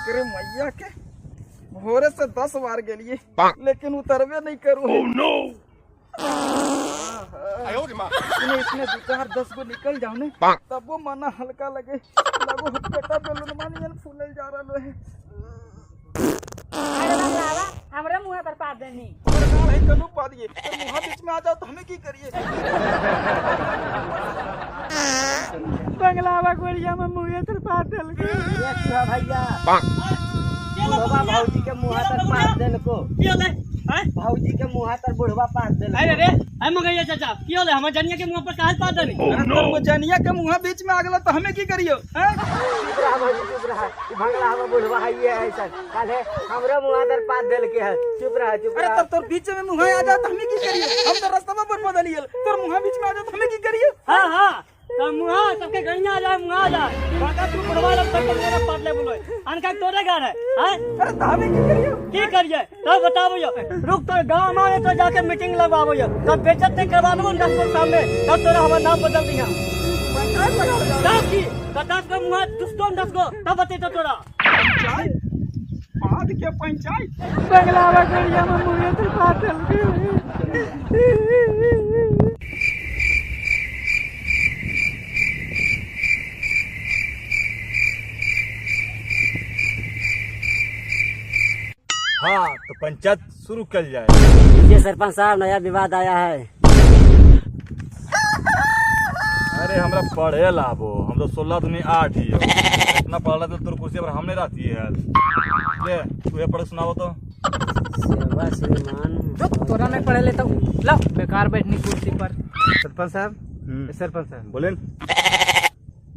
एकरे मैया के भोरे से 10 बार गेलिए लेकिन उतरवे नहीं करूँ। इसमें 2-4-10 गो निकल जाओ ने तब वो मना हल्का लगे लगो पेटा बेलून मानियन फूलल जा रहा है। हमरा मुंह पर पा देनी नहीं कनु पा दिए तो मुंह बीच में आ जाओ तो हमें की करिए। बंगलावा गोरिया में मुंह पर पा देल के भैया बुढ़वा भौजी के मुंह पर पास देल को की होले हैं भौजी के मुंह पर बुढ़वा पास देल। अरे रे हम गइया चाचा की होले हमर जनिया के मुंह पर काहे पा देनी। अरे जनिया के मुंह बीच में आ गेलो तो हमें की करियो हैं। चुप रहा भौजी चुप रहा भंगला हम बुढ़वा है ये ऐसा काले हमरा मुंह पर पास देल के है। चुप रहा अरे तब तोर बीच में मुंह आ जा तो हमें की करियो। हम तो रास्ता पर बदलिए तोर मुंह बीच में आ जा तो हमें की करियो। हां हां तो मुंह सबके गइया आ जाए मुंह आ जाए बाका तू बुढ़वा लग तक मेरे पाटले बोलो अनका तोरे घर है हैं। अरे तो हमें की करियो की करिए तब बताबो यो रुक तो गांव में तो जाके मीटिंग लगवाबो यो तब बेइज्जत नहीं करवा दो दस सामने तब तोरा हमर नाम बदल दिया पंचायत लगा जा तब की कटास का मुंह दुष्टों दस गो तब बते तो तोरा पंचायत बाद के पंचायत बंगलावा गोरिया में मुंह पर पा देल के। हाँ तो पंचायत शुरू कर जाए। ये सरपंच साहब नया विवाद आया है। अरे हमरा पढ़े लाभो हम तो 16 दूनी 8 ही हो इतना पढ़ला तो तोर कुर्सी पर हमने रहती है ले तू ये पढ़ सुनाओ तो। सेवा श्रीमान तोरा नहीं पढ़े ले तो ला बेकार बैठनी कुर्सी पर। सरपंच साहब बोले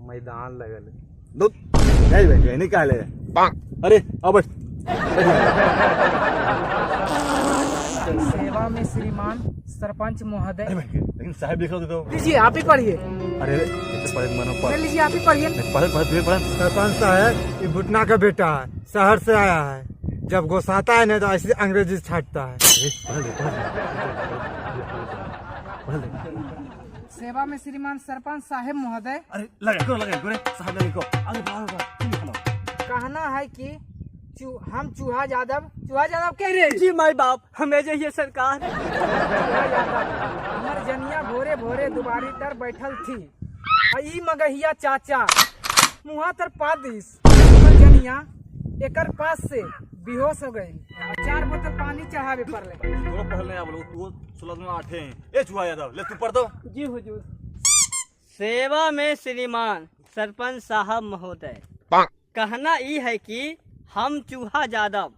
मैदान लगल दूध नहीं बैठ नहीं कह ले अरे अब बैठ सेवा में श्रीमान सरपंच महोदय। लेकिन साहब लिख लो तो लीजिए आप ही पढ़िए। अरे इतने पढ़े मनो पढ़ लीजिए आप ही पढ़िए। पढ़ सरपंच साहब ये भुटना का बेटा है शहर से आया है जब घुसाता है ना तो ऐसे अंग्रेजी छाटता है। सेवा में श्रीमान सरपंच साहेब महोदय अरे लगा साहब लगा को आगे बढ़ो कहना है कि हम चूहा यादव कह रहे जी माई बाप हमें जाइए सरकार। चूहा यादव हमर जनिया भोरे भोरे दुबारी तर बैठल थी ई मगहिया चाचा मुहा तर पादिस हमर जनिया एकर पास से बेहोश हो गई 4 बोतल पानी चढ़ावे पड़ले। तोरा पढ़ल नहीं आवलो तू 16 दूनी 8 है ए चुहा यादव ले तू पढ़ दो। जी हुजूर। सेवा में श्रीमान सरपंच साहब महोदय कहना ई है कि हम चूहा यादव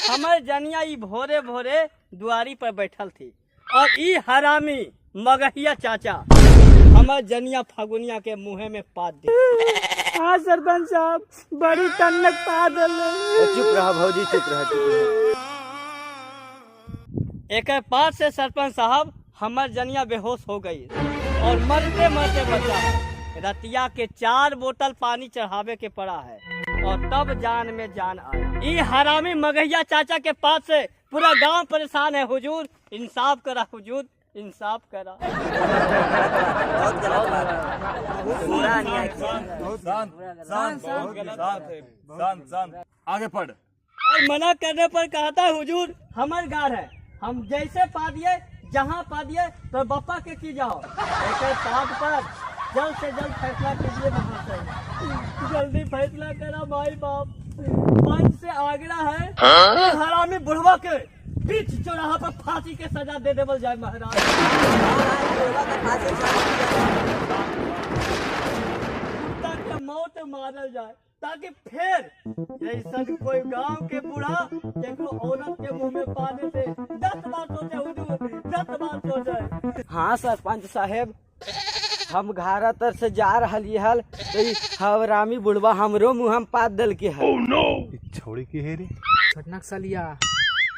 हमर जनिया ई भोरे भोरे दुआरी पर बैठल थी और ई हरामी मगहिया चाचा हमर जनिया फागुनिया के मुँह में पाद दी। हाँ सरपंच साहब बड़ी तन्नक पा दिले। चुप रहा भौजी चुप रहा। एक पास से सरपंच साहब हमर जनिया बेहोश हो गई और मरते मरते बचा। रतिया के 4 बोतल पानी चढ़ावे के पड़ा है और तब जान में जान आया। ई हरामी मगहिया चाचा के पास से पूरा गांव परेशान है हुजूर इंसाफ करा हुजूर इंसाफ करा। शांत आगे पढ़। और मना करने पर कहता है हुजूर हमार गार है हम जैसे पा दिए जहाँ पा दिए तो बप्पा के की जाओ एक पाद पर जल्द से जल्द फैसला कीजिए महाशय। जल्दी फैसला करा भाई बाप। पंच से आग्रह है हरामी बुढ़वा के बीच चौराहा पर फांसी के सजा दे देवल जाए महाराज। कुत्ता के मौत मारल जाए ताकि फिर ऐसा कोई गांव के बूढ़ा देखो औरत के मुंह में पाने से 10 बार सोचे हुजूर 10 बार सोचे। हाँ सरपंच साहेब हम घर तर से जा रही हल तो हरामी बुढ़वा हमरो मुँह हम पाद दल के है। छोड़ी की है रे घटनक सलिया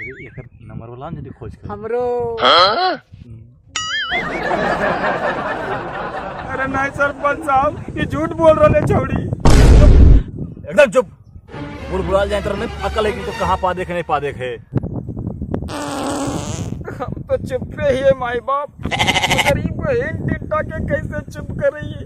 एकर नंबर वाला जल्दी खोज कर हमरो। अरे नहीं सरपंच साहब ये झूठ बोल रहे छौड़ी। एकदम चुप बुढ़बुढ़ाल जाए तरह में अकल है कि तो कहाँ पा देखे नहीं पा देखे। हम तो चुप ही है माई बाप गरीब को हिंट बुला के कैसे चुप करिए।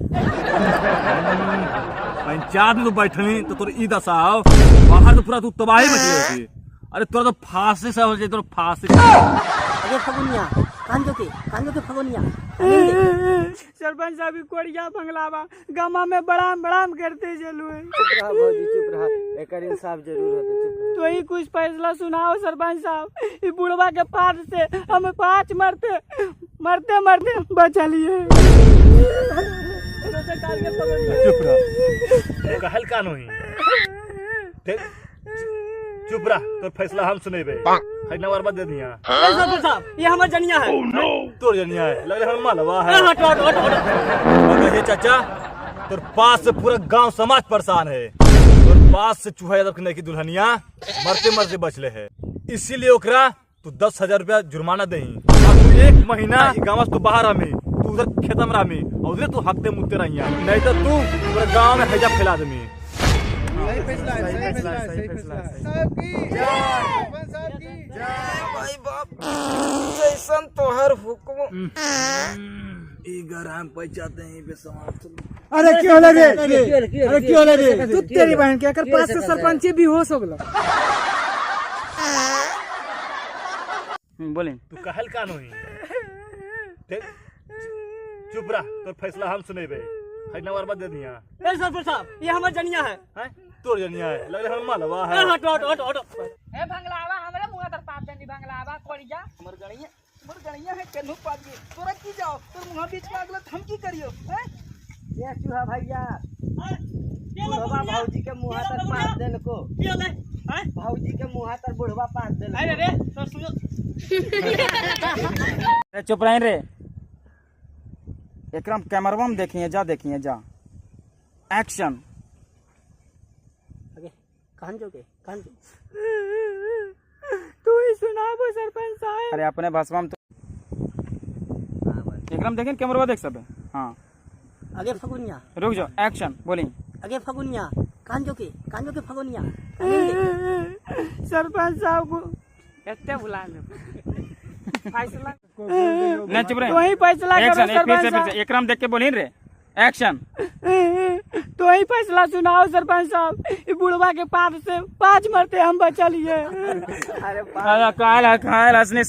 पंचायत में तो बैठनी तो तोर ई दशा हो, बाहर तो पूरा तू तबाही मची होती। अरे तोरा तो फांसी से हो जाए, तोरा फांसी। अरे फगुनिया कान जो के फगुनिया। सरपंच साहब कोड़िया बंगलावा गामा में बड़ाम बड़ाम करते चलू है। चुप रहा भौजी, चुप रहा, एकर इंसाफ जरूर होता, चुप रहा। तो ही कुछ फैसला सुनाओ सरपंच साहब। ये बुढ़वा के पास से हम 5 मरते बचा लिए। चुप रह, कहल का नहीं। चुप रह, तो फैसला हम सुनेबे। खैना बार दे दिया। सरपंच साहब ये हमार जनिया है। तोर जनिया है, लग रहा है मालवा है। हट हट हट हट। ये चाचा तोर पास से पूरा गांव समाज परेशान है। तोर पास से चूहा यादव की दुल्हनिया मरते बचले है, इसीलिए ओकरा तू 10,000 रुपया जुर्माना दही। और तू 1 महीना गाँव से तू बाहर रही, तू उधर खेत में रही और उधर तू हकते मुकते रही, नहीं तो तू पूरा गाँव में हैजा फैला दमी। भाई बाप जैसन तोहर हुक्म। हम पहुंचाते हैं पे समाज। अरे क्यों लगे तू तेरी बहन के अगर पास से सरपंच भी हो सकला। बोले तू कहल का नहीं। चुप रह, तो फैसला हम सुनेबे। खैना बार दे दिया। सरपंच साहब ये हमार जनिया है। तोर जनिया है, लग रहा है मालवा है। हट हट हट हट। ए भंगलावा हमरे मुंह तर पात देनी भंगलावा कोड़िया हमर गणिया है केनु पात गे तोरा की जाओ तोर मुंह बीच में अगला हम की करियो हैं। ये चूहा भैया बुढ़वा भौजी के मुँह तर पास देल को, भौजी के मुँह तर बुढ़वा पास देल। अरे तो सुनो। चुप रह रे। एकराम कैमरवा में देखिए जा एक्शन। कान जो तू ही सुनाबो सरपंच साहब। अरे अपने भाषा में तो एकराम देखें कैमरवा देख सब। हाँ आगे फगुनिया। रुक जाओ, एक्शन बोली। आगे फगुनिया कान जो के फगुनिया। सरपंच साहब को एते बुला ले फैसला नहीं। चुप रहे, वही फैसला करो सरपंच साहब। एकराम देख के बोली रे एक्शन। तो ही फैसला सुनाओ सरपंच साहब। ये बुढ़वा के पाप से 5 मरते हम बचा लिए। अरे काल हंसने से